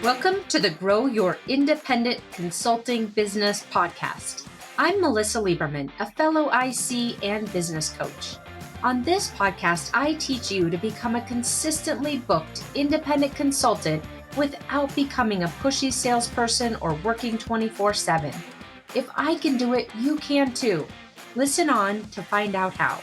Welcome to the Grow Your Independent Consulting Business podcast. I'm Melisa Liberman, a fellow IC and business coach. On this podcast, I teach you to become a consistently booked independent consultant without becoming a pushy salesperson or working 24/7. If I can do it, you can too. Listen on to find out how.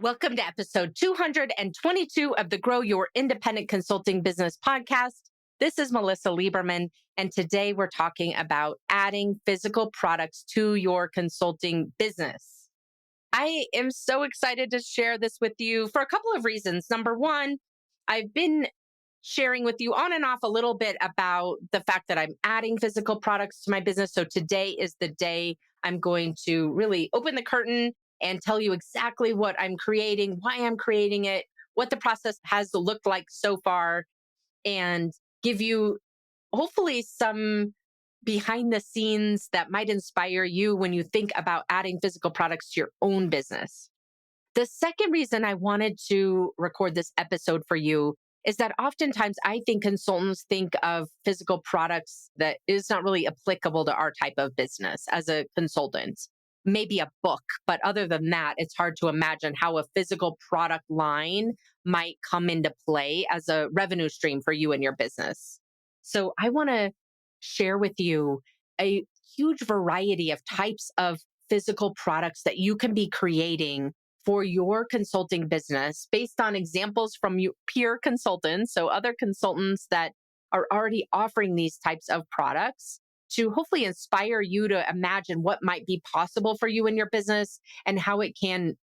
Welcome to episode 222 of the Grow Your Independent Consulting Business podcast. This is Melisa Liberman, and today we're talking about adding physical products to your consulting business. I am so excited to share this with you for a couple of reasons. Number one, I've been sharing with you on and off a little bit about the fact that I'm adding physical products to my business. So today is the day I'm going to really open the curtain and tell you exactly what I'm creating, why I'm creating it, what the process has looked like so far, and give you hopefully some behind the scenes that might inspire you when you think about adding physical products to your own business. The second reason I wanted to record this episode for you is that oftentimes I think consultants think of physical products that is not really applicable to our type of business as a consultant. Maybe a book, but other than that, it's hard to imagine how a physical product line might come into play as a revenue stream for you and your business. So I want to share with you a huge variety of types of physical products that you can be creating for your consulting business based on examples from peer consultants, so other consultants that are already offering these types of products to hopefully inspire you to imagine what might be possible for you in your business and how it can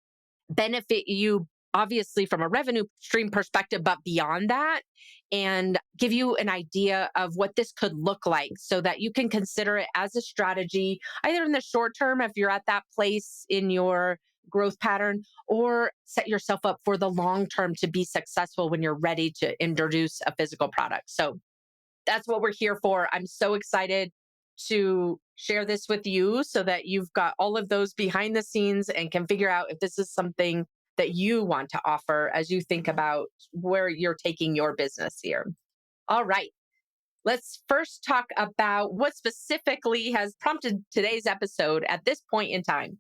benefit you, obviously, from a revenue stream perspective, but beyond that, and give you an idea of what this could look like so that you can consider it as a strategy, either in the short term, if you're at that place in your growth pattern, or set yourself up for the long term to be successful when you're ready to introduce a physical product. So that's what we're here for. I'm so excited to share this with you so that you've got all of those behind the scenes and can figure out if this is something that you want to offer as you think about where you're taking your business here. All right. Let's first talk about what specifically has prompted today's episode at this point in time.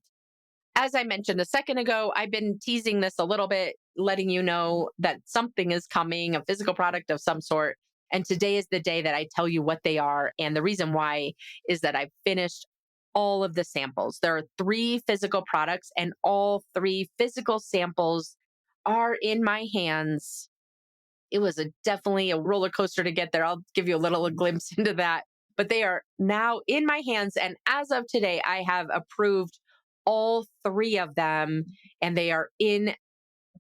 As I mentioned a second ago, I've been teasing this a little bit, letting you know that something is coming, a physical product of some sort. And today is the day that I tell you what they are. And the reason why is that I've finished all of the samples. There are 3 physical products, and all 3 physical samples are in my hands. It was definitely a roller coaster to get there. I'll give you a little glimpse into that. But they are now in my hands. And as of today, I have approved all 3 of them, and they are in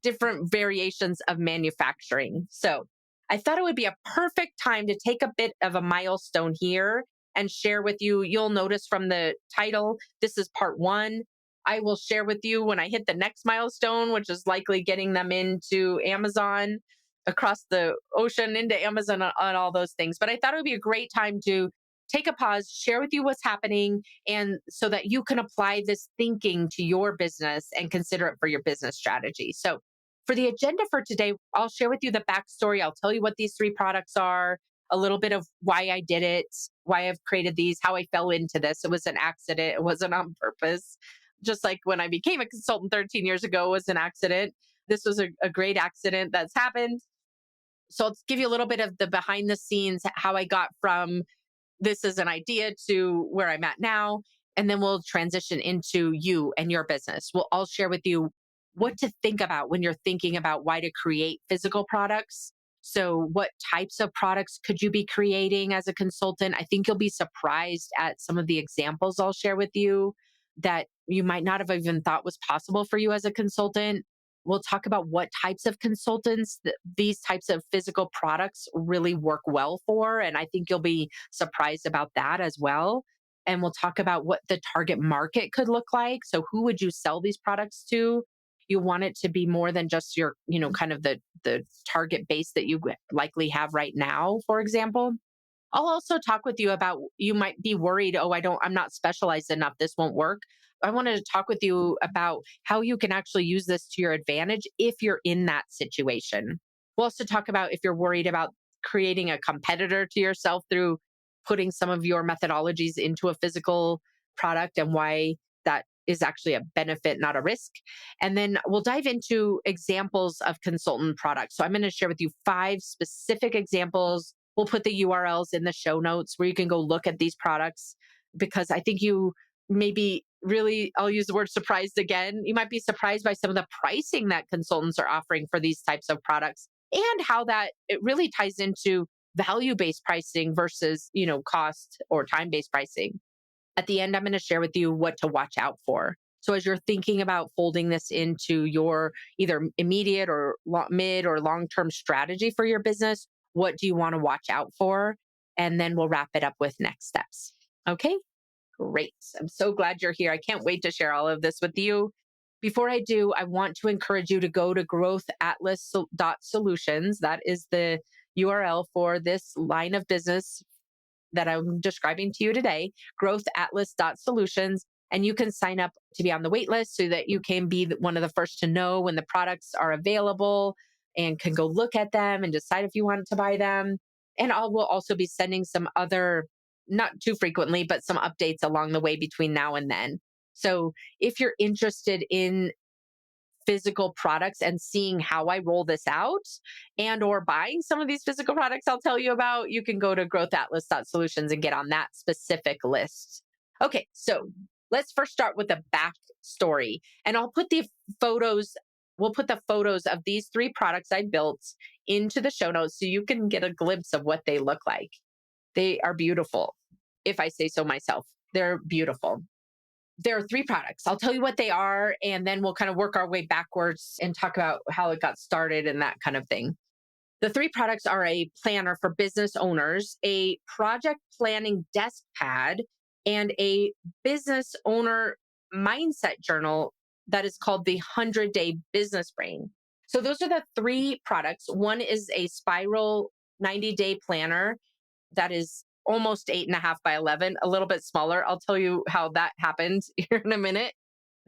different variations of manufacturing. So I thought it would be a perfect time to take a bit of a milestone here and share with you. You'll notice from the title, this is part 1. I will share with you when I hit the next milestone, which is likely getting them into Amazon, across the ocean, into Amazon, on all those things. But I thought it would be a great time to take a pause, share with you what's happening, and so that you can apply this thinking to your business and consider it for your business strategy. So for the agenda for today, I'll share with you the backstory. I'll tell you what these 3 products are, a little bit of why I did it, why I've created these, how I fell into this. It was an accident. It wasn't on purpose. Just like when I became a consultant 13 years ago, it was an accident. This was a great accident that's happened. So I'll give you a little bit of the behind the scenes, how I got from this as an idea to where I'm at now. And then we'll transition into you and your business. I'll share with you what to think about when you're thinking about why to create physical products. So what types of products could you be creating as a consultant? I think you'll be surprised at some of the examples I'll share with you that you might not have even thought was possible for you as a consultant. We'll talk about what types of consultants these types of physical products really work well for. And I think you'll be surprised about that as well. And we'll talk about what the target market could look like. So who would you sell these products to? You want it to be more than just your, kind of the target base that you likely have right now, for example. I'll also talk with you about, you might be worried, I'm not specialized enough, this won't work. I wanted to talk with you about how you can actually use this to your advantage if you're in that situation. We'll also talk about if you're worried about creating a competitor to yourself through putting some of your methodologies into a physical product and why that is actually a benefit, not a risk. And then we'll dive into examples of consultant products. So I'm going to share with you 5 specific examples. We'll put the URLs in the show notes where you can go look at these products because I think you maybe really, I'll use the word surprised again. You might be surprised by some of the pricing that consultants are offering for these types of products and how that it really ties into value-based pricing versus, cost or time-based pricing. At the end, I'm going to share with you what to watch out for. So, as you're thinking about folding this into your either immediate or mid or long term strategy for your business, what do you want to watch out for? And then we'll wrap it up with next steps. Okay, great. I'm so glad you're here. I can't wait to share all of this with you. Before I do, I want to encourage you to go to growthatlas.solutions. That is the URL for this line of business that I'm describing to you today, growthatlas.solutions. And you can sign up to be on the wait list so that you can be one of the first to know when the products are available and can go look at them and decide if you want to buy them. And we'll also be sending some other, not too frequently, but some updates along the way between now and then. So if you're interested in physical products and seeing how I roll this out and or buying some of these physical products I'll tell you about, you can go to growthatlas.solutions and get on that specific list. Okay, so let's first start with the backstory. And I'll put the photos, we'll put the photos of these 3 products I built into the show notes so you can get a glimpse of what they look like. They are beautiful, if I say so myself. They're beautiful. There are 3 products. I'll tell you what they are, and then we'll kind of work our way backwards and talk about how it got started and that kind of thing. The 3 products are a planner for business owners, a project planning desk pad, and a business owner mindset journal that is called the 100-Day Business Brain. So those are the 3 products. One is a spiral 90-day planner that is almost 8.5 by 11, a little bit smaller. I'll tell you how that happened here in a minute.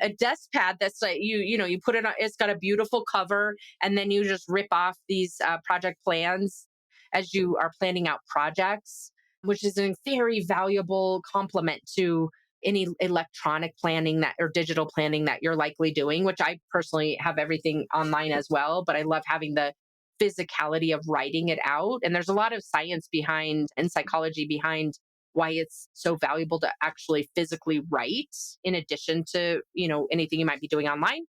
A desk pad that's like you put it on, it's got a beautiful cover, and then you just rip off these project plans as you are planning out projects, which is a very valuable complement to any electronic planning that or digital planning that you're likely doing, which I personally have everything online as well, but I love having the physicality of writing it out. And there's a lot of science behind and psychology behind why it's so valuable to actually physically write in addition to, anything you might be doing online.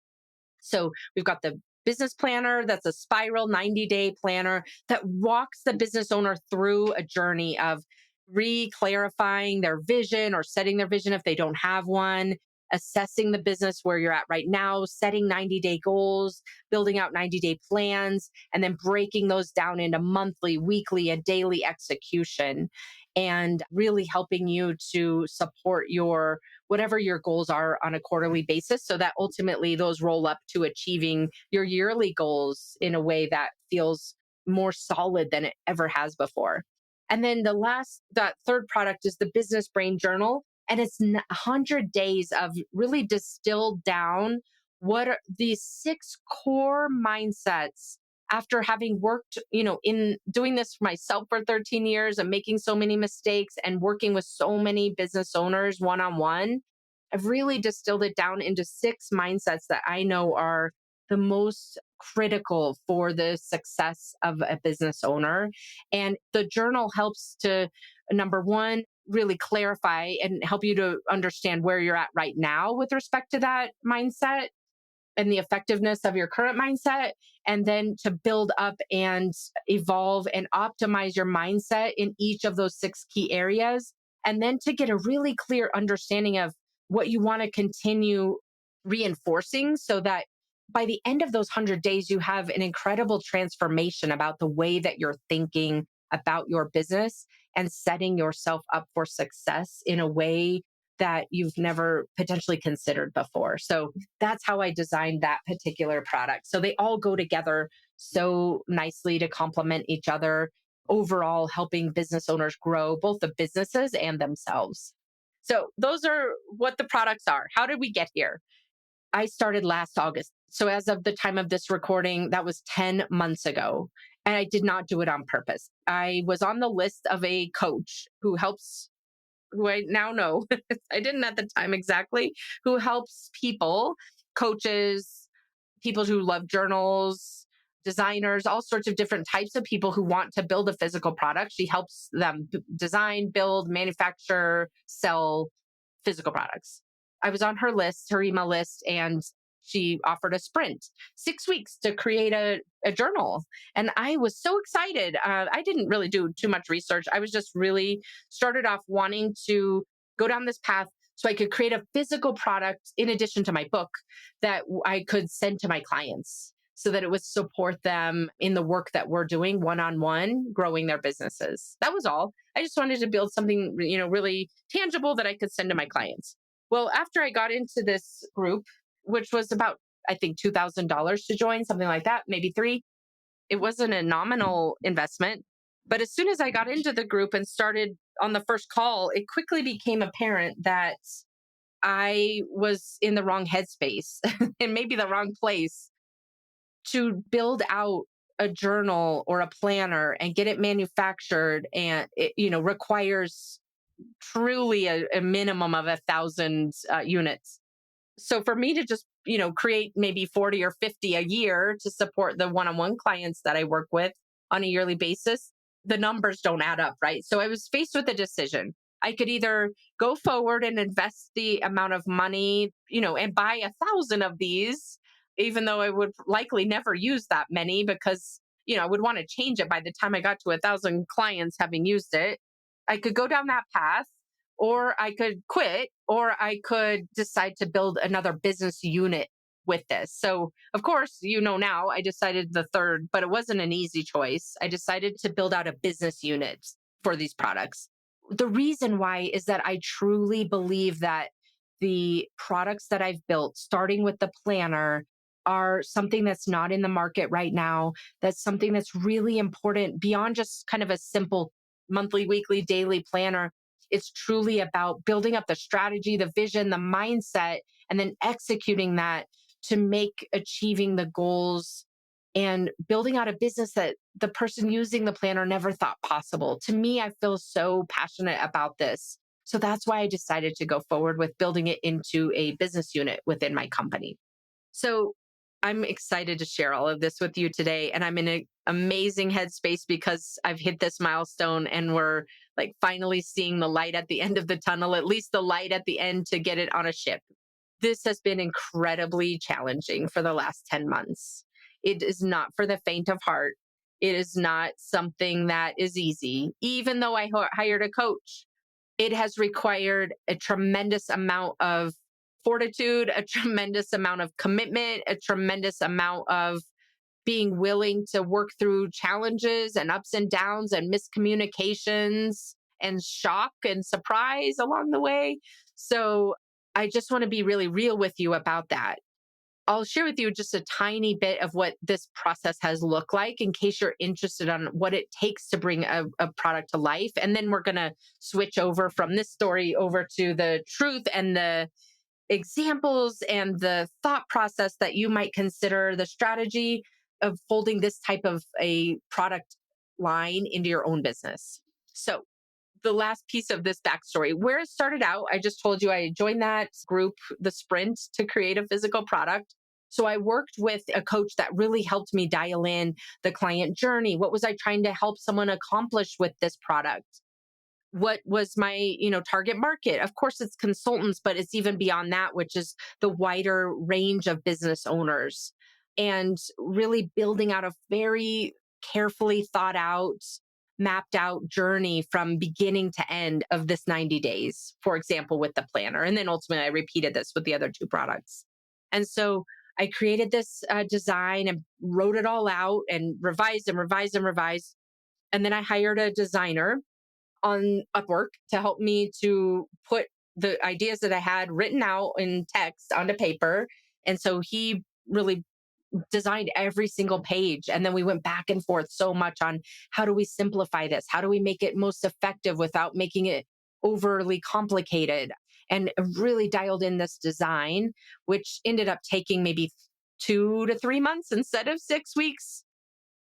So we've got the business planner that's a spiral 90-day planner that walks the business owner through a journey of re-clarifying their vision or setting their vision if they don't have one, assessing the business where you're at right now, setting 90-day goals, building out 90-day plans, and then breaking those down into monthly, weekly, and daily execution, and really helping you to support your whatever your goals are on a quarterly basis so that ultimately those roll up to achieving your yearly goals in a way that feels more solid than it ever has before. And then that 3rd product is the Business Brain Journal. And it's 100 days of really distilled down what are these 6 core mindsets after having worked, in doing this for myself for 13 years and making so many mistakes and working with so many business owners one on one. I've really distilled it down into 6 mindsets that I know are the most critical for the success of a business owner. And the journal helps to, number one, really clarify and help you to understand where you're at right now with respect to that mindset and the effectiveness of your current mindset, and then to build up and evolve and optimize your mindset in each of those 6 key areas. And then to get a really clear understanding of what you want to continue reinforcing so that by the end of those 100 days, you have an incredible transformation about the way that you're thinking about your business and setting yourself up for success in a way that you've never potentially considered before. So that's how I designed that particular product. So they all go together so nicely to complement each other, overall helping business owners grow both the businesses and themselves. So those are what the products are. How did we get here? I started last August. So as of the time of this recording, that was 10 months ago. And I did not do it on purpose. I was on the list of a coach who I now know, I didn't at the time exactly, who helps people, coaches, people who love journals, designers, all sorts of different types of people who want to build a physical product. She helps them design, build, manufacture, sell physical products. I was on her list, her email list, and she offered a sprint, 6 weeks to create a journal. And I was so excited. I didn't really do too much research. I was just really started off wanting to go down this path so I could create a physical product in addition to my book that I could send to my clients so that it would support them in the work that we're doing one on one, growing their businesses. That was all. I just wanted to build something, really tangible that I could send to my clients. Well, after I got into this group, which was about, I think, $2,000 to join, something like that, maybe three, it wasn't a nominal investment. But as soon as I got into the group and started on the first call, it quickly became apparent that I was in the wrong headspace and maybe the wrong place to build out a journal or a planner and get it manufactured. And it, requires truly a minimum of 1,000 units. So for me to just, create maybe 40 or 50 a year to support the one-on-one clients that I work with on a yearly basis, the numbers don't add up, right? So I was faced with a decision. I could either go forward and invest the amount of money, and buy 1,000 of these, even though I would likely never use that many because, I would want to change it by the time I got to 1,000 clients having used it. I could go down that path, or I could quit, or I could decide to build another business unit with this. So, of course, now I decided the third, but it wasn't an easy choice. I decided to build out a business unit for these products. The reason why is that I truly believe that the products that I've built, starting with the planner, are something that's not in the market right now. That's something that's really important beyond just kind of a simple monthly, weekly, daily planner. It's truly about building up the strategy, the vision, the mindset, and then executing that to make achieving the goals and building out a business that the person using the planner never thought possible. To me, I feel so passionate about this. So that's why I decided to go forward with building it into a business unit within my company. So I'm excited to share all of this with you today. And I'm in an amazing headspace because I've hit this milestone and we're like finally seeing the light at the end of the tunnel, at least the light at the end to get it on a ship. This has been incredibly challenging for the last 10 months. It is not for the faint of heart. It is not something that is easy. Even though I hired a coach, it has required a tremendous amount of fortitude, a tremendous amount of commitment, a tremendous amount of being willing to work through challenges and ups and downs and miscommunications and shock and surprise along the way. So I just want to be really real with you about that. I'll share with you just a tiny bit of what this process has looked like in case you're interested on what it takes to bring a product to life. And then we're going to switch over from this story over to the truth and the examples and the thought process that you might consider the strategy of folding this type of a product line into your own business. So the last piece of this backstory, where it started out, I just told you I joined that group, the Sprint, to create a physical product. So I worked with a coach that really helped me dial in the client journey. What was I trying to help someone accomplish with this product? What was my, target market? Of course, it's consultants, but it's even beyond that, which is the wider range of business owners, and really building out a very carefully thought out, mapped out journey from beginning to end of this 90 days, for example, with the planner. And then ultimately, I repeated this with the other two products. And so I created this design and wrote it all out and revised and revised and revised. And then I hired a designer on Upwork to help me to put the ideas that I had written out in text onto paper. And so he really designed every single page. And then we went back and forth so much on how do we simplify this? How do we make it most effective without making it overly complicated? And really dialed in this design, which ended up taking maybe 2 to 3 months instead of 6 weeks.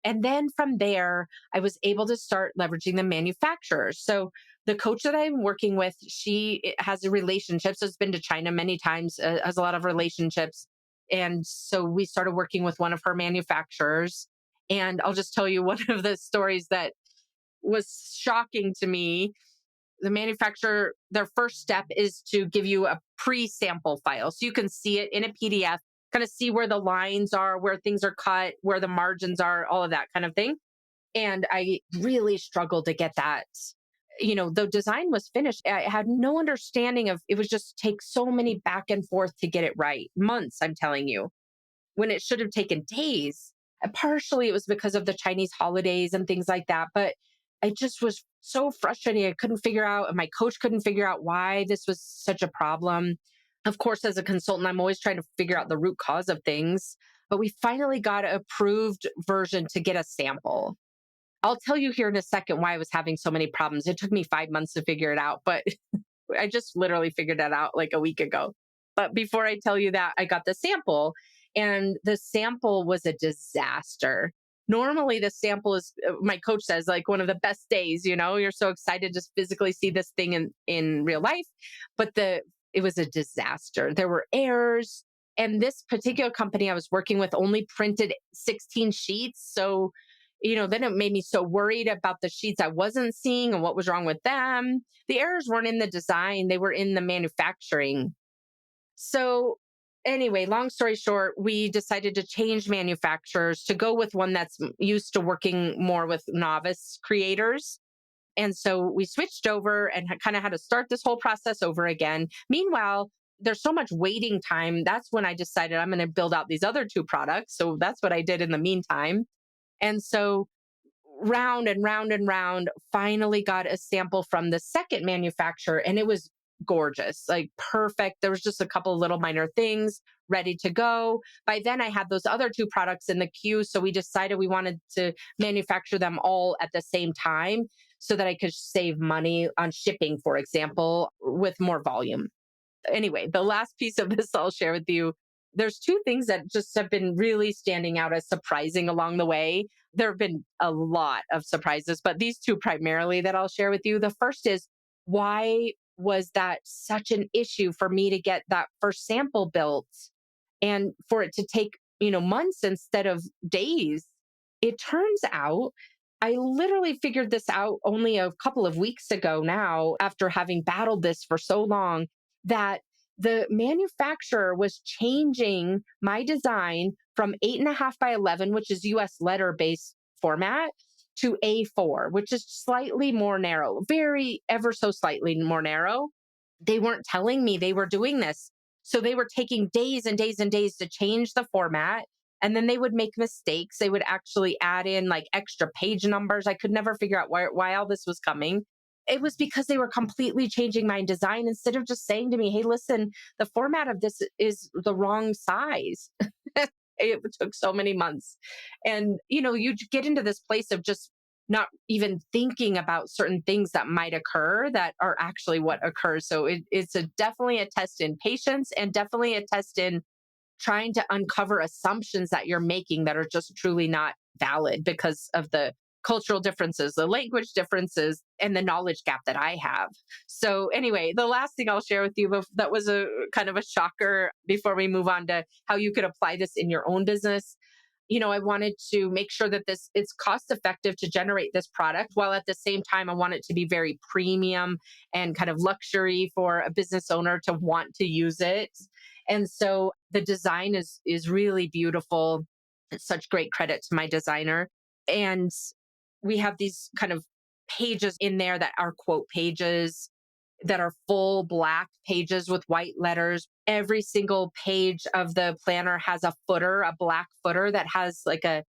And then from there, I was able to start leveraging the manufacturers. So the coach that I'm working with, she has a relationship. So has been to China many times, has a lot of relationships. And so we started working with one of her manufacturers. And I'll just tell you one of the stories that was shocking to me. The manufacturer, their first step is to give you a pre-sample file. So you can see it in a PDF, kind of see where the lines are, where things are cut, where the margins are, all of that kind of thing. And I really struggled to get that. The design was finished. I had no understanding of it, was just take so many back and forth to get it right. Months, I'm telling you, when it should have taken days. And partially it was because of the Chinese holidays and things like that. But I just was so frustrating. I couldn't figure out, and my coach couldn't figure out why this was such a problem. Of course, as a consultant, I'm always trying to figure out the root cause of things. But we finally got an approved version to get a sample. I'll tell you here in a second why I was having so many problems. It took me 5 months to figure it out, but I just literally figured that out like a week ago. But before I tell you that, I got the sample, and the sample was a disaster. Normally, the sample is, my coach says, like one of the best days. You're so excited to just physically see this thing in real life. But it was a disaster. There were errors. And this particular company I was working with only printed 16 sheets. So, then it made me so worried about the sheets I wasn't seeing and what was wrong with them. The errors weren't in the design, they were in the manufacturing. So, anyway, long story short, we decided to change manufacturers to go with one that's used to working more with novice creators. And so we switched over and kind of had to start this whole process over again. Meanwhile, there's so much waiting time. That's when I decided I'm going to build out these other two products. So that's what I did in the meantime. And so round and round and round, finally got a sample from the second manufacturer, and it was gorgeous, like perfect. There was just a couple of little minor things ready to go. By then I had those other two products in the queue, so we decided we wanted to manufacture them all at the same time so that I could save money on shipping, for example, with more volume. Anyway, the last piece of this I'll share with you. There's two things that just have been really standing out as surprising along the way. There have been a lot of surprises, but these two primarily that I'll share with you. The first is, why was that such an issue for me to get that first sample built and for it to take, months instead of days? It turns out I literally figured this out only a couple of weeks ago now, after having battled this for so long, that the manufacturer was changing my design from 8.5 by 11, which is US letter based format, to A4, which is slightly more narrow, very ever so slightly more narrow. They weren't telling me they were doing this. So they were taking days and days and days to change the format. And then they would make mistakes. They would actually add in like extra page numbers. I could never figure out why all this was coming. It was because they were completely changing my design instead of just saying to me, hey, listen, the format of this is the wrong size. It took so many months. And, you get into this place of just not even thinking about certain things that might occur that are actually what occurs. So it's definitely a test in patience, and definitely a test in trying to uncover assumptions that you're making that are just truly not valid because of the cultural differences, the language differences, and the knowledge gap that I have. So, anyway, the last thing I'll share with you that was a kind of a shocker before we move on to how you could apply this in your own business. I wanted to make sure that it's cost effective to generate this product, while at the same time I want it to be very premium and kind of luxury for a business owner to want to use it. And so the design is really beautiful. It's such great credit to my designer. And we have these kind of pages in there that are quote pages that are full black pages with white letters. Every single page of the planner has a footer, a black footer that has like a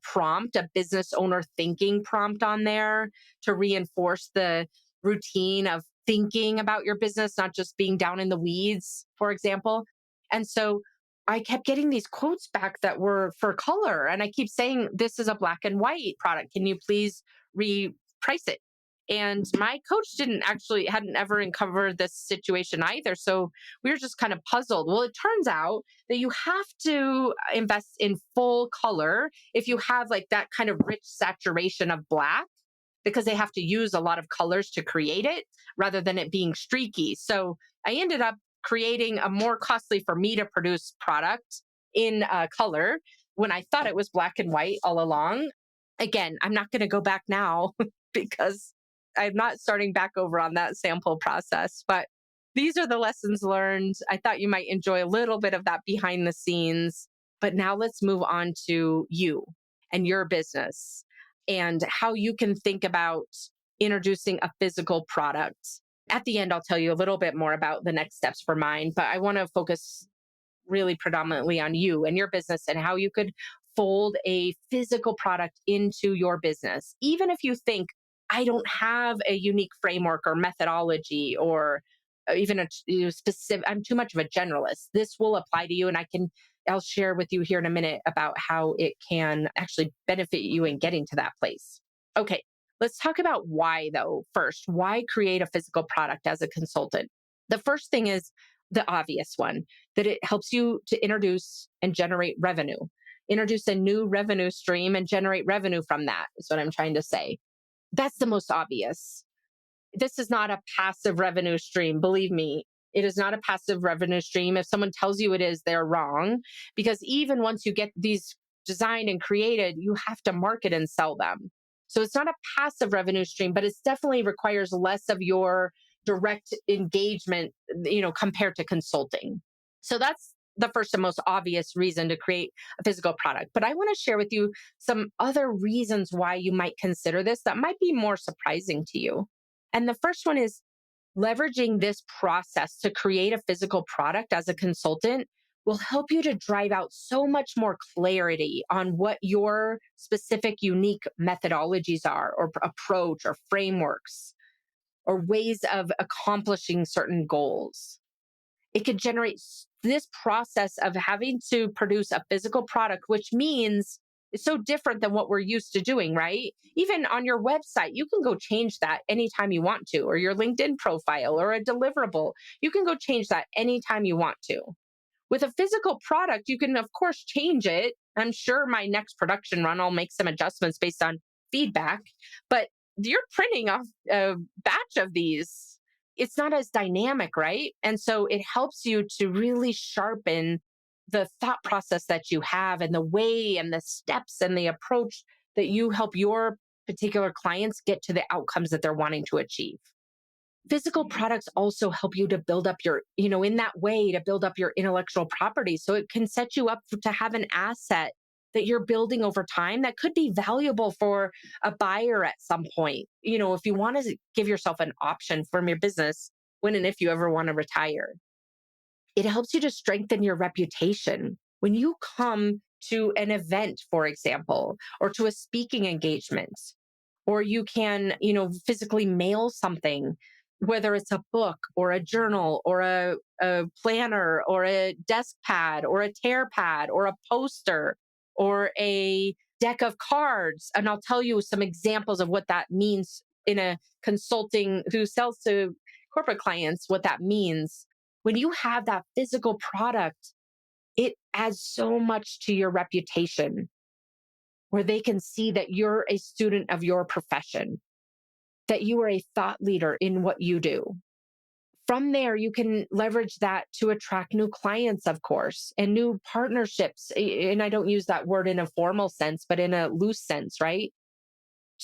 prompt, a business owner thinking prompt on there to reinforce the routine of thinking about your business, not just being down in the weeds, for example. And so I kept getting these quotes back that were for color. And I keep saying, this is a black and white product. Can you please reprice it? And my coach hadn't ever uncovered this situation either. So we were just kind of puzzled. Well, it turns out that you have to invest in full color if you have like that kind of rich saturation of black, because they have to use a lot of colors to create it rather than it being streaky. So I ended up creating a more costly for me to produce product in color when I thought it was black and white all along. Again, I'm not going to go back now because I'm not starting back over on that sample process. But these are the lessons learned. I thought you might enjoy a little bit of that behind the scenes. But now let's move on to you and your business and how you can think about introducing a physical product. At the end, I'll tell you a little bit more about the next steps for mine, but I want to focus really predominantly on you and your business and how you could fold a physical product into your business. Even if you think, I don't have a unique framework or methodology or even a specific, I'm too much of a generalist. This will apply to you. And I'll share with you here in a minute about how it can actually benefit you in getting to that place. Okay, let's talk about why, though, first. Why create a physical product as a consultant? The first thing is the obvious one, that it helps you to introduce and generate revenue. Introduce a new revenue stream and generate revenue from that, is what I'm trying to say. That's the most obvious. This is not a passive revenue stream. Believe me, it is not a passive revenue stream. If someone tells you it is, they're wrong. Because even once you get these designed and created, you have to market and sell them. So it's not a passive revenue stream, but it definitely requires less of your direct engagement, compared to consulting. So that's the first and most obvious reason to create a physical product. But I want to share with you some other reasons why you might consider this that might be more surprising to you. And the first one is leveraging this process to create a physical product as a consultant will help you to drive out so much more clarity on what your specific unique methodologies are, or approach, or frameworks, or ways of accomplishing certain goals. It could generate this process of having to produce a physical product, which means it's so different than what we're used to doing, right? Even on your website, you can go change that anytime you want to, or your LinkedIn profile or a deliverable. You can go change that anytime you want to. With a physical product, you can, of course, change it. I'm sure my next production run, I'll make some adjustments based on feedback, but you're printing off a batch of these. It's not as dynamic, right? And so it helps you to really sharpen the thought process that you have and the way and the steps and the approach that you help your particular clients get to the outcomes that they're wanting to achieve. Physical products also help you to build up in that way, to build up your intellectual property. So it can set you up to have an asset that you're building over time that could be valuable for a buyer at some point. If you want to give yourself an option from your business when and if you ever want to retire, it helps you to strengthen your reputation. When you come to an event, for example, or to a speaking engagement, or you can, physically mail something, whether it's a book or a journal or a planner or a desk pad or a tear pad or a poster or a deck of cards. And I'll tell you some examples of what that means in a consulting who sells to corporate clients, what that means. When you have that physical product, it adds so much to your reputation, where they can see that you're a student of your profession, that you are a thought leader in what you do. From there, you can leverage that to attract new clients, of course, and new partnerships. And I don't use that word in a formal sense, but in a loose sense, right?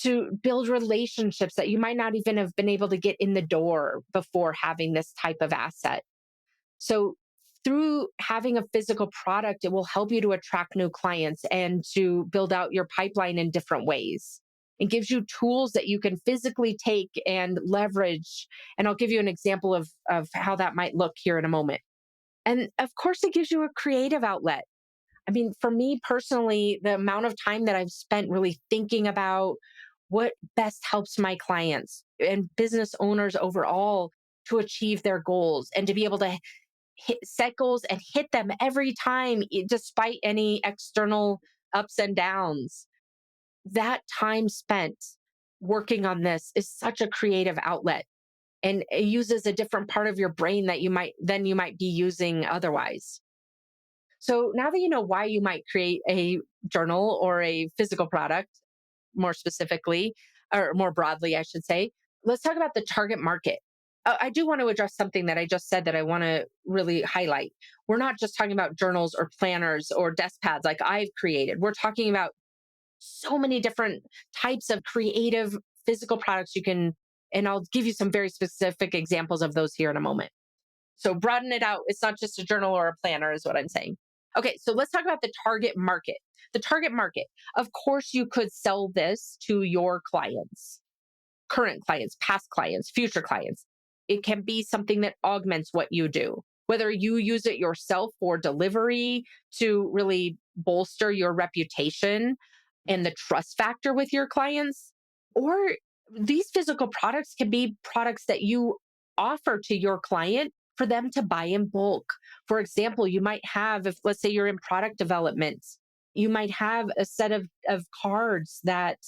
To build relationships that you might not even have been able to get in the door before having this type of asset. So, through having a physical product, it will help you to attract new clients and to build out your pipeline in different ways. It gives you tools that you can physically take and leverage. And I'll give you an example of how that might look here in a moment. And of course, it gives you a creative outlet. I mean, for me personally, the amount of time that I've spent really thinking about what best helps my clients and business owners overall to achieve their goals and to be able to set goals and hit them every time, despite any external ups and downs. That time spent working on this is such a creative outlet, and it uses a different part of your brain that you might be using otherwise. So now that you know why you might create a journal or a physical product, more specifically, or more broadly, I should say, let's talk about the target market. I do want to address something that I just said that I want to really highlight. We're not just talking about journals or planners or desk pads like I've created. We're talking about so many different types of creative physical products you can, and I'll give you some very specific examples of those here in a moment. So broaden it out. It's not just a journal or a planner, is what I'm saying. Okay, so let's talk about the target market. The target market. Of course, you could sell this to your clients, current clients, past clients, future clients. It can be something that augments what you do, whether you use it yourself for delivery to really bolster your reputation and the trust factor with your clients, or these physical products can be products that you offer to your client for them to buy in bulk. For example, you might have, if let's say you're in product development, you might have a set of cards that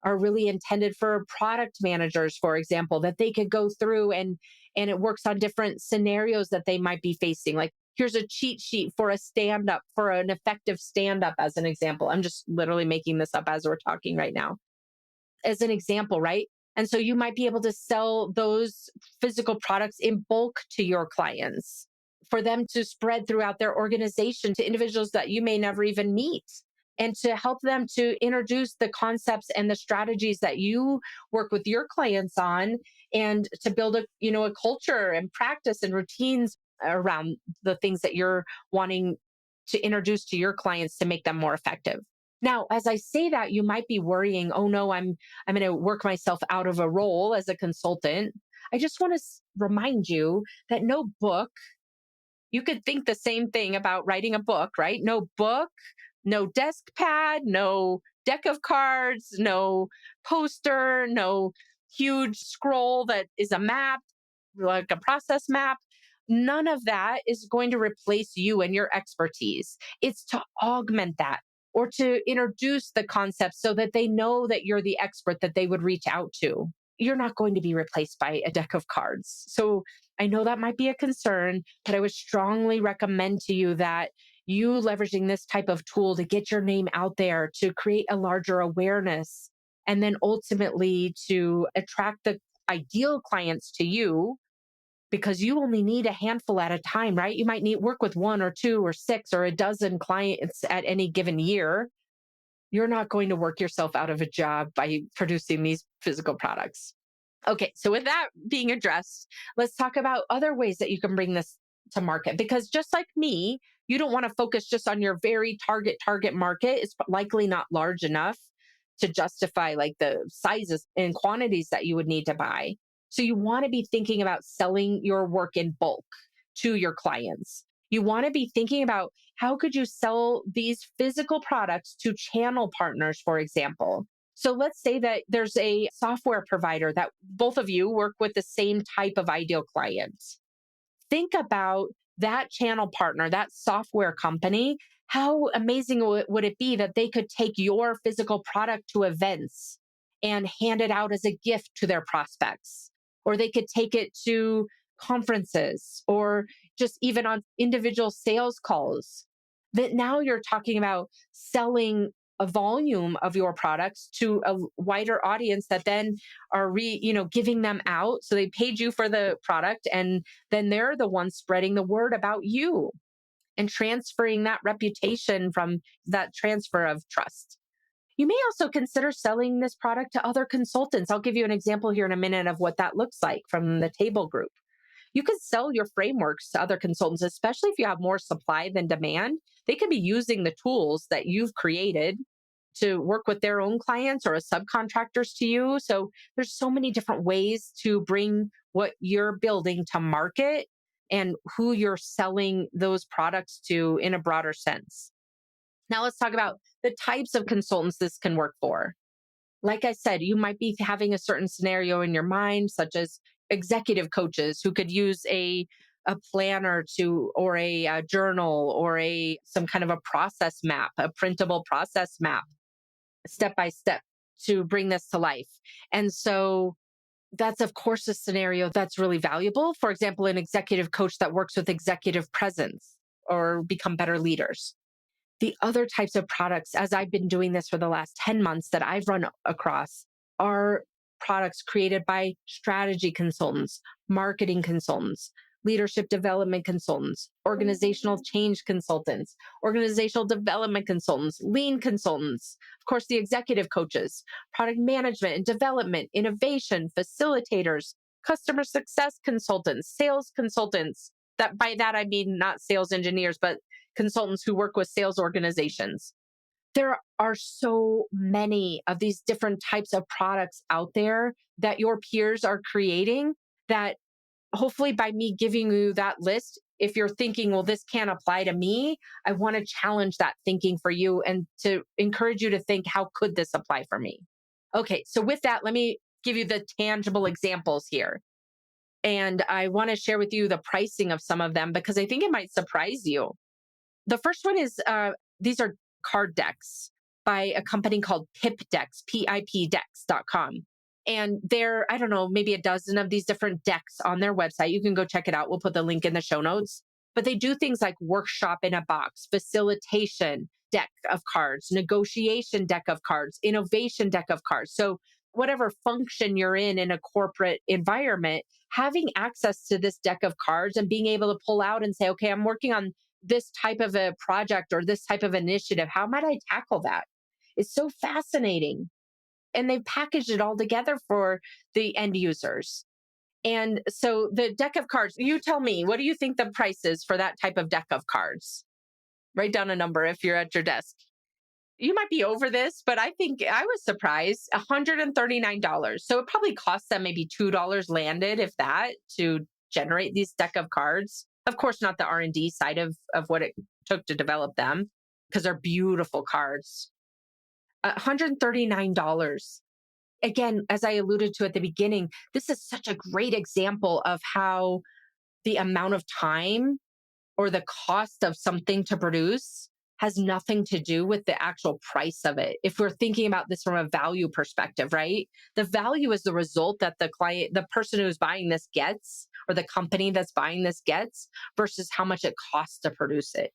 are really intended for product managers, for example, that they could go through, and it works on different scenarios that they might be facing. Like, here's a cheat sheet for a stand up, for an effective stand up, as an example. I'm just literally making this up as we're talking right now, as an example, right? And so you might be able to sell those physical products in bulk to your clients for them to spread throughout their organization to individuals that you may never even meet, and to help them to introduce the concepts and the strategies that you work with your clients on, and to build a culture and practice and routines around the things that you're wanting to introduce to your clients to make them more effective. Now, as I say that, you might be worrying, oh no, I'm going to work myself out of a role as a consultant. I just want to remind you that no book, you could think the same thing about writing a book, right? No book, no desk pad, no deck of cards, no poster, no huge scroll that is a map, like a process map. None of that is going to replace you and your expertise. It's to augment that, or to introduce the concept so that they know that you're the expert that they would reach out to. You're not going to be replaced by a deck of cards. So I know that might be a concern, but I would strongly recommend to you that you leveraging this type of tool to get your name out there, to create a larger awareness, and then ultimately to attract the ideal clients to you, because you only need a handful at a time, right? You might need work with one or two or six or a dozen clients at any given year. You're not going to work yourself out of a job by producing these physical products. Okay, so with that being addressed, let's talk about other ways that you can bring this to market. Because just like me, you don't want to focus just on your very target market. It's likely not large enough to justify like the sizes and quantities that you would need to buy. So you want to be thinking about selling your work in bulk to your clients. You want to be thinking about how could you sell these physical products to channel partners, for example. So let's say that there's a software provider that both of you work with the same type of ideal client. Think about that channel partner, that software company. How amazing would it be that they could take your physical product to events and hand it out as a gift to their prospects? Or they could take it to conferences, or just even on individual sales calls. That now you're talking about selling a volume of your products to a wider audience that then are giving them out. So they paid you for the product, and then they're the ones spreading the word about you and transferring that reputation from that transfer of trust. You may also consider selling this product to other consultants. I'll give you an example here in a minute of what that looks like from the table group. You could sell your frameworks to other consultants, especially if you have more supply than demand. They could be using the tools that you've created to work with their own clients or as subcontractors to you. So there's so many different ways to bring what you're building to market and who you're selling those products to in a broader sense. Now let's talk about the types of consultants this can work for. Like I said, you might be having a certain scenario in your mind, such as executive coaches who could use a planner to, or a journal, or a some kind of a process map, a printable process map, step by step, to bring this to life. And so that's, of course, a scenario that's really valuable. For example, an executive coach that works with executive presence or become better leaders. The other types of products, as I've been doing this for the last 10 months that I've run across, are products created by strategy consultants, marketing consultants, leadership development consultants, organizational change consultants, organizational development consultants, lean consultants, of course, the executive coaches, product management and development, innovation, facilitators, customer success consultants, sales consultants. That by that I mean not sales engineers, but consultants who work with sales organizations. There are so many of these different types of products out there that your peers are creating that hopefully by me giving you that list, if you're thinking, well, this can't apply to me, I want to challenge that thinking for you and to encourage you to think, how could this apply for me? Okay, so with that, let me give you the tangible examples here. And I want to share with you the pricing of some of them because I think it might surprise you. The first one is these are card decks by a company called PipDecks, PIPDecks.com. And there, I don't know, maybe a dozen of these different decks on their website. You can go check it out. We'll put the link in the show notes. But they do things like workshop in a box, facilitation deck of cards, negotiation deck of cards, innovation deck of cards. So, whatever function you're in a corporate environment, having access to this deck of cards and being able to pull out and say, okay, I'm working on this type of a project or this type of initiative. How might I tackle that? It's so fascinating. And they've packaged it all together for the end users. And so the deck of cards, you tell me, what do you think the price is for that type of deck of cards? Write down a number if you're at your desk. You might be over this, but I think I was surprised. $139. So it probably cost them maybe $2 landed, if that, to generate these deck of cards. Of course, not the R&D side of what it took to develop them, because they're beautiful cards. $139. Again, as I alluded to at the beginning, this is such a great example of how the amount of time or the cost of something to produce has nothing to do with the actual price of it. If we're thinking about this from a value perspective, right? The value is the result that the client, the person who's buying this gets, or the company that's buying this gets, versus how much it costs to produce it.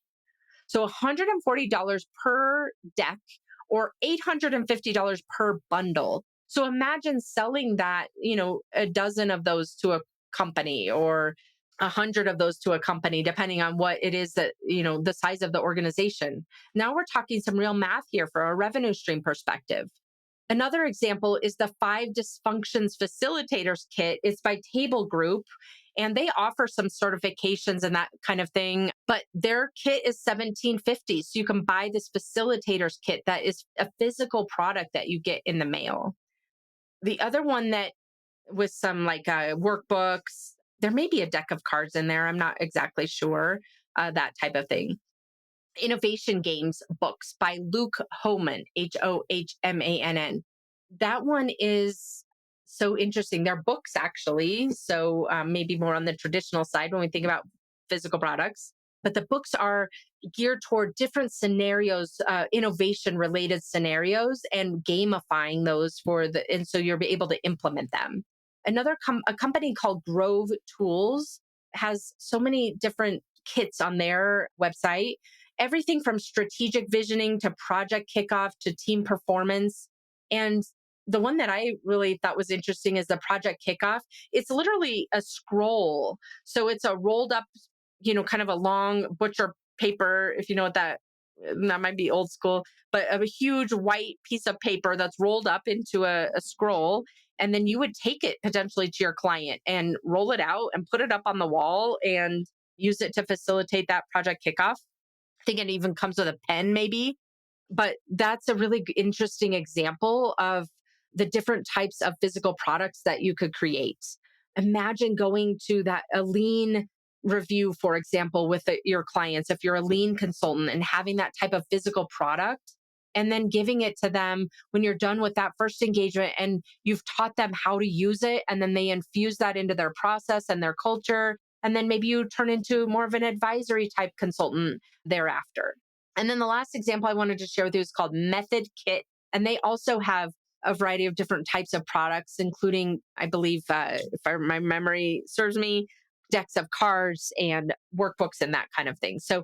So $140 per deck or $850 per bundle. So imagine selling that, a dozen of those to a company or 100 of those to a company, depending on what it is that, the size of the organization. Now we're talking some real math here for a revenue stream perspective. Another example is the 5 Dysfunctions Facilitators Kit. It's by Table Group, and they offer some certifications and that kind of thing. But their kit is $17.50. So you can buy this facilitators kit that is a physical product that you get in the mail. The other one that with some like workbooks, there may be a deck of cards in there. I'm not exactly sure, that type of thing. Innovation Games books by Luke Hohmann, Hohmann. That one is so interesting. They're books, actually. So maybe more on the traditional side when we think about physical products. But the books are geared toward different scenarios, innovation related scenarios, and gamifying those and so you're able to implement them. A company called Grove Tools has so many different kits on their website, everything from strategic visioning to project kickoff to team performance. And the one that I really thought was interesting is the project kickoff. It's literally a scroll. So it's a rolled up, kind of a long butcher paper, if you know what that might be old school, but a huge white piece of paper that's rolled up into a scroll. And then you would take it potentially to your client and roll it out and put it up on the wall and use it to facilitate that project kickoff. I think it even comes with a pen, maybe. But that's a really interesting example of the different types of physical products that you could create. Imagine going to a lean review, for example, with your clients, if you're a lean consultant, and having that type of physical product and then giving it to them when you're done with that first engagement and you've taught them how to use it, and then they infuse that into their process and their culture. And then maybe you turn into more of an advisory type consultant thereafter. And then the last example I wanted to share with you is called Method Kit. And they also have a variety of different types of products, including, I believe, my memory serves me, decks of cards and workbooks and that kind of thing. So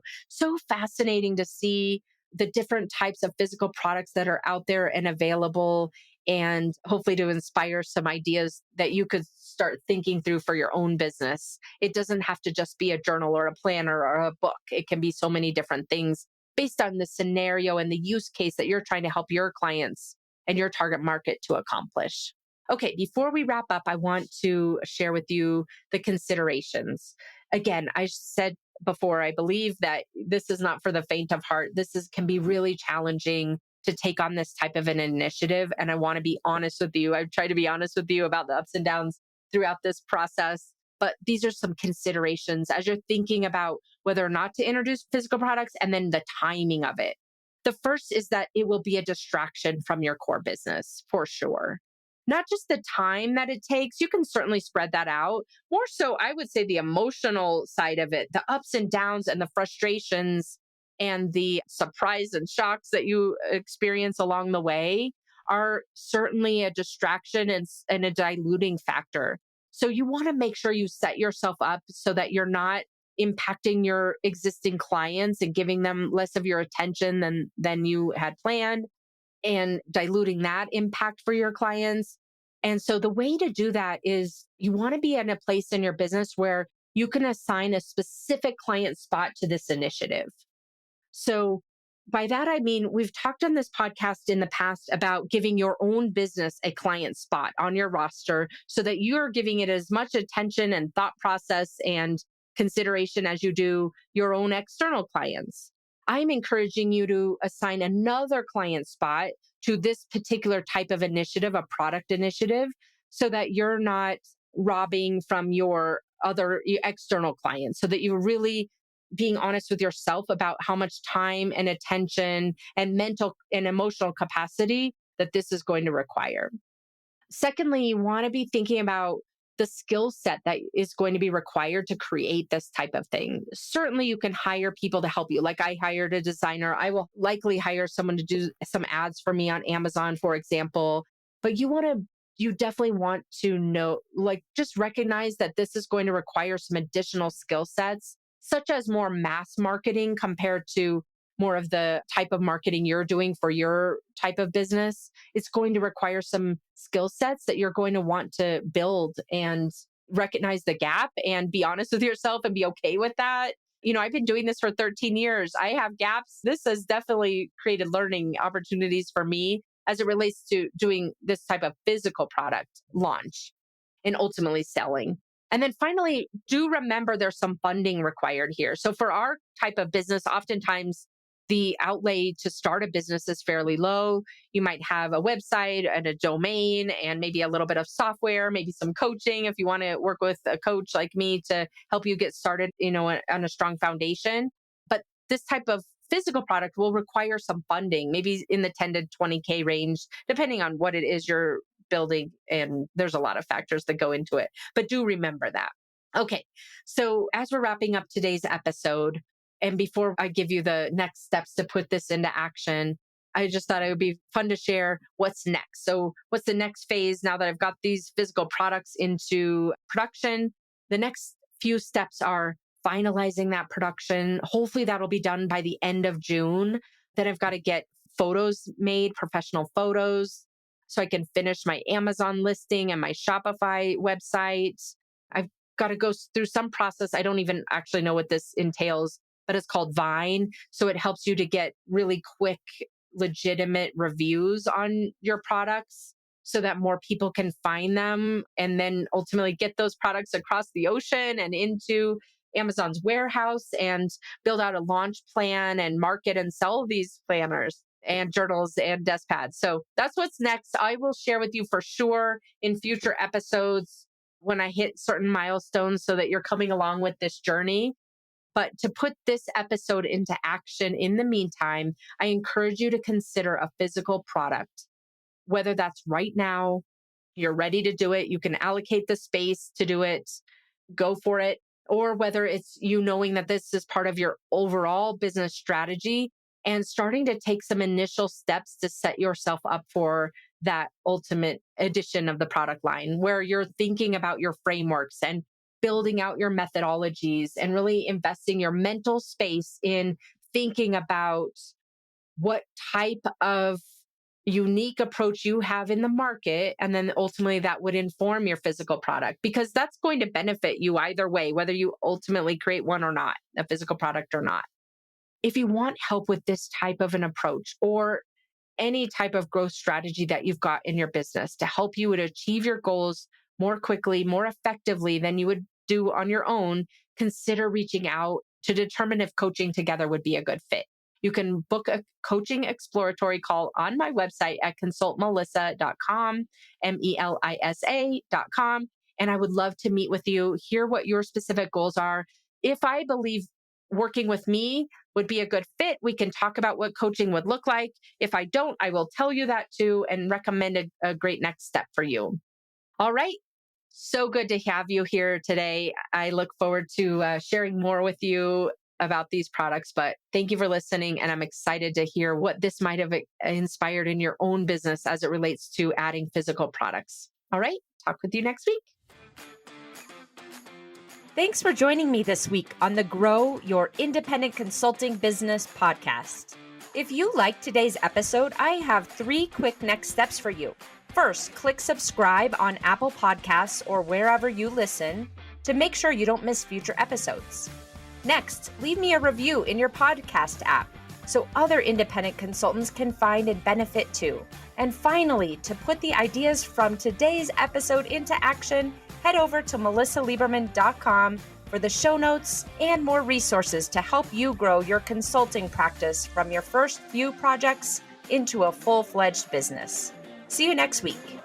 fascinating to see the different types of physical products that are out there and available, and hopefully to inspire some ideas that you could start thinking through for your own business. It doesn't have to just be a journal or a planner or a book, it can be so many different things based on the scenario and the use case that you're trying to help your clients and your target market to accomplish. Okay, before we wrap up, I want to share with you the considerations. Again, I said before, I believe that this is not for the faint of heart. Can be really challenging to take on this type of an initiative. And I want to be honest with you. I've tried to be honest with you about the ups and downs throughout this process. But these are some considerations as you're thinking about whether or not to introduce physical products and then the timing of it. The first is that it will be a distraction from your core business for sure. Not just the time that it takes, you can certainly spread that out. More so, I would say the emotional side of it, the ups and downs and the frustrations and the surprise and shocks that you experience along the way are certainly a distraction and a diluting factor. So you want to make sure you set yourself up so that you're not impacting your existing clients and giving them less of your attention than you had planned, and diluting that impact for your clients. And so the way to do that is you want to be in a place in your business where you can assign a specific client spot to this initiative. So, by that, I mean, we've talked on this podcast in the past about giving your own business a client spot on your roster so that you're giving it as much attention and thought process and consideration as you do your own external clients. I'm encouraging you to assign another client spot to this particular type of initiative, a product initiative, so that you're not robbing from your other external clients, so that you really being honest with yourself about how much time and attention and mental and emotional capacity that this is going to require. Secondly, you want to be thinking about the skill set that is going to be required to create this type of thing. Certainly, you can hire people to help you. Like I hired a designer. I will likely hire someone to do some ads for me on Amazon, for example. But you definitely want to know, like, just recognize that this is going to require some additional skill sets, such as more mass marketing compared to more of the type of marketing you're doing for your type of business. It's going to require some skill sets that you're going to want to build and recognize the gap and be honest with yourself and be okay with that. I've been doing this for 13 years. I have gaps. This has definitely created learning opportunities for me as it relates to doing this type of physical product launch and ultimately selling. And then finally, do remember there's some funding required here. So for our type of business, oftentimes the outlay to start a business is fairly low. You might have a website and a domain and maybe a little bit of software, maybe some coaching if you want to work with a coach like me to help you get started, on a strong foundation. But this type of physical product will require some funding, maybe in the 10 to 20K range, depending on what it is you're building. And there's a lot of factors that go into it. But do remember that. Okay. So as we're wrapping up today's episode, and before I give you the next steps to put this into action, I just thought it would be fun to share what's next. So, what's the next phase now that I've got these physical products into production? The next few steps are finalizing that production. Hopefully, that'll be done by the end of June. Then I've got to get photos made, professional photos, so I can finish my Amazon listing and my Shopify website. I've got to go through some process. I don't even actually know what this entails, but it's called Vine. So it helps you to get really quick, legitimate reviews on your products so that more people can find them and then ultimately get those products across the ocean and into Amazon's warehouse and build out a launch plan and market and sell these planners and journals and desk pads. So that's what's next. I will share with you for sure in future episodes when I hit certain milestones so that you're coming along with this journey. But to put this episode into action in the meantime, I encourage you to consider a physical product, whether that's right now, you're ready to do it, you can allocate the space to do it, go for it, or whether it's you knowing that this is part of your overall business strategy and starting to take some initial steps to set yourself up for that ultimate edition of the product line where you're thinking about your frameworks and building out your methodologies and really investing your mental space in thinking about what type of unique approach you have in the market. And then ultimately that would inform your physical product because that's going to benefit you either way, whether you ultimately create one or not, a physical product or not. If you want help with this type of an approach or any type of growth strategy that you've got in your business to help you to achieve your goals more quickly, more effectively than you would do on your own, consider reaching out to determine if coaching together would be a good fit. You can book a coaching exploratory call on my website at consultmelisa.com, Melisa.com. And I would love to meet with you, hear what your specific goals are. If I believe working with me would be a good fit, we can talk about what coaching would look like. If I don't, I will tell you that too and recommend a great next step for you. All right. So good to have you here today. I look forward to sharing more with you about these products, but thank you for listening. And I'm excited to hear what this might have inspired in your own business as it relates to adding physical products. All right. Talk with you next week. Thanks for joining me this week on the Grow Your Independent Consulting Business podcast. If you liked today's episode, I have 3 quick next steps for you. First, click subscribe on Apple Podcasts or wherever you listen to make sure you don't miss future episodes. Next, leave me a review in your podcast app so other independent consultants can find and benefit too. And finally, to put the ideas from today's episode into action, head over to melisaliberman.com for the show notes and more resources to help you grow your consulting practice from your first few projects into a full-fledged business. See you next week.